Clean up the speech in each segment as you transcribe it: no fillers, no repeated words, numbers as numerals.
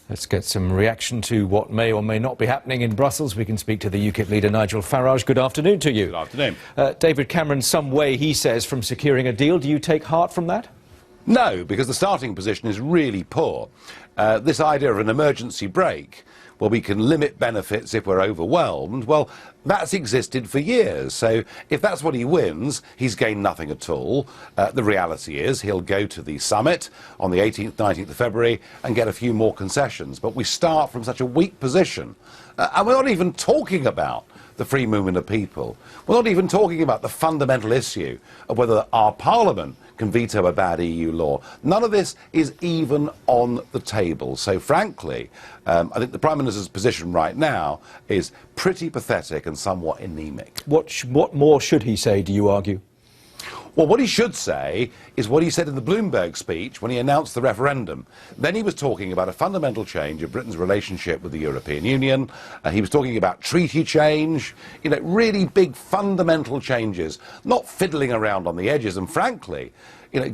Let's get some reaction to what may or may not be happening in Brussels. We can speak to the UKIP leader, Nigel Farage. Good afternoon to you. Good afternoon. David Cameron, some way, he says, from securing a deal. Do you take heart from that? No, because the starting position is really poor. This idea of an emergency brake, where we can limit benefits if we're overwhelmed, well, that's existed for years. So if that's what he wins, he's gained nothing at all. The reality is he'll go to the summit on the 18th, 19th of February and get a few more concessions. But we start from such a weak position. And we're not even talking about the free movement of people. We're not even talking about the fundamental issue of whether our Parliament can veto a bad EU law. None of this is even on the table. So frankly, I think the Prime Minister's position right now is pretty pathetic and somewhat anemic. What more should he say, do you argue? Well, what he should say is what he said in the Bloomberg speech when he announced the referendum. Then he was talking about a fundamental change of Britain's relationship with the European Union. He was talking about treaty change, really big fundamental changes, not fiddling around on the edges. And frankly,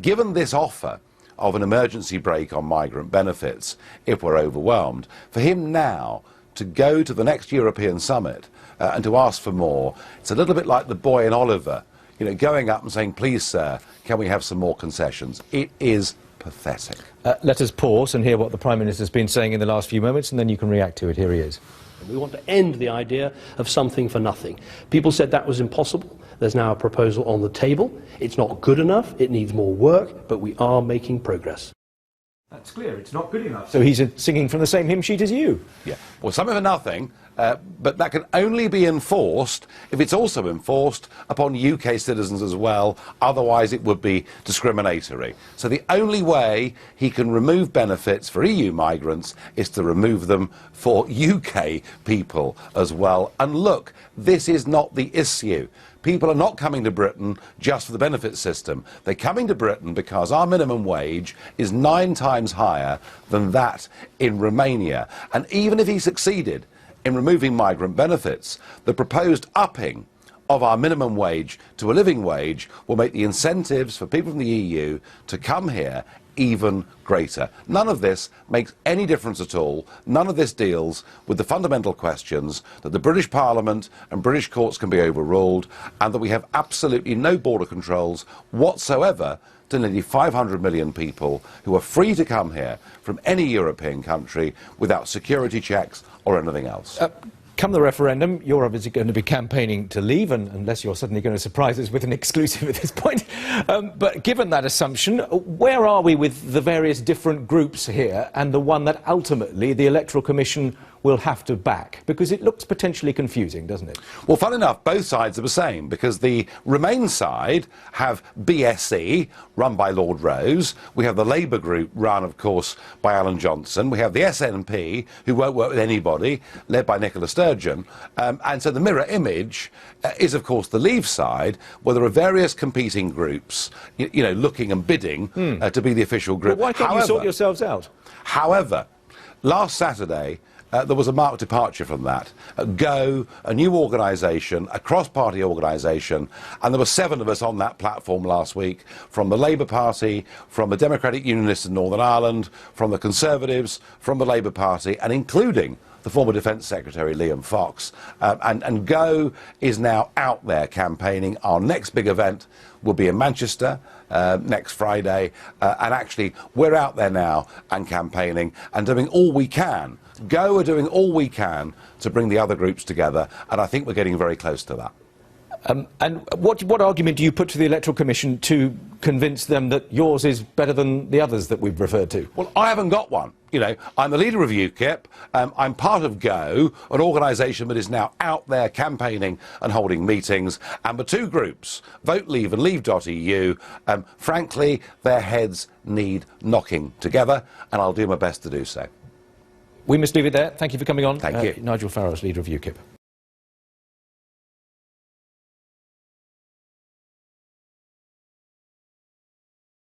given this offer of an emergency brake on migrant benefits if we're overwhelmed, for him now to go to the next European summit and to ask for more, it's a little bit like the boy in Oliver, going up and saying, please, sir, can we have some more concessions? It is pathetic. Let us pause and hear what the Prime Minister's been saying in the last few moments, and then you can react to it. Here he is. We want to end the idea of something for nothing. People said that was impossible. There's now a proposal on the table. It's not good enough. It needs more work, but we are making progress. That's clear. It's not good enough. So he's singing from the same hymn sheet as you. Yeah. Well, something for nothing, but that can only be enforced if it's also enforced upon UK citizens as well. Otherwise, it would be discriminatory. So the only way he can remove benefits for EU migrants is to remove them for UK people as well. And look, this is not the issue. People are not coming to Britain just for the benefit system. They're coming to Britain because our minimum wage is 9 times higher than that in Romania. And even if he succeeded in removing migrant benefits, the proposed upping of our minimum wage to a living wage will make the incentives for people from the EU to come here even greater. None of this makes any difference at all. None of this deals with the fundamental questions that the British Parliament and British courts can be overruled, and that we have absolutely no border controls whatsoever to nearly 500 million people who are free to come here from any European country without security checks or anything else. Come the referendum, you're obviously going to be campaigning to leave, and unless you're suddenly going to surprise us with an exclusive at this point. But given that assumption, where are we with the various different groups here and the one that ultimately the Electoral Commission will have to back? Because it looks potentially confusing, doesn't it? Well, fun enough, both sides are the same, because the Remain side have BSE, run by Lord Rose. We have the Labour group, run, of course, by Alan Johnson. We have the SNP, who won't work with anybody, led by Nicola Sturgeon. And so the mirror image is, of course, the Leave side, where there are various competing groups, looking and bidding to be the official group. Well, why can't you sort yourselves out? However, last Saturday, there was a marked departure from that. Go, a new organisation, a cross-party organisation, and there were 7 of us on that platform last week, from the Labour Party, from the Democratic Unionists in Northern Ireland, from the Conservatives, from the Labour Party, and including the former Defence Secretary Liam Fox. And Go is now out there campaigning. Our next big event will be in Manchester next Friday, and actually we're out there now and campaigning and doing all we can. Go are doing all we can to bring the other groups together, and I think we're getting very close to that. And what argument do you put to the Electoral Commission to convince them that yours is better than the others that we've referred to? Well, I haven't got one. I'm the leader of UKIP. I'm part of Go, an organisation that is now out there campaigning and holding meetings. And the 2 groups, Vote Leave and Leave.eu, frankly, their heads need knocking together, and I'll do my best to do so. We must leave it there. Thank you for coming on. Thank you. Nigel Farage, leader of UKIP.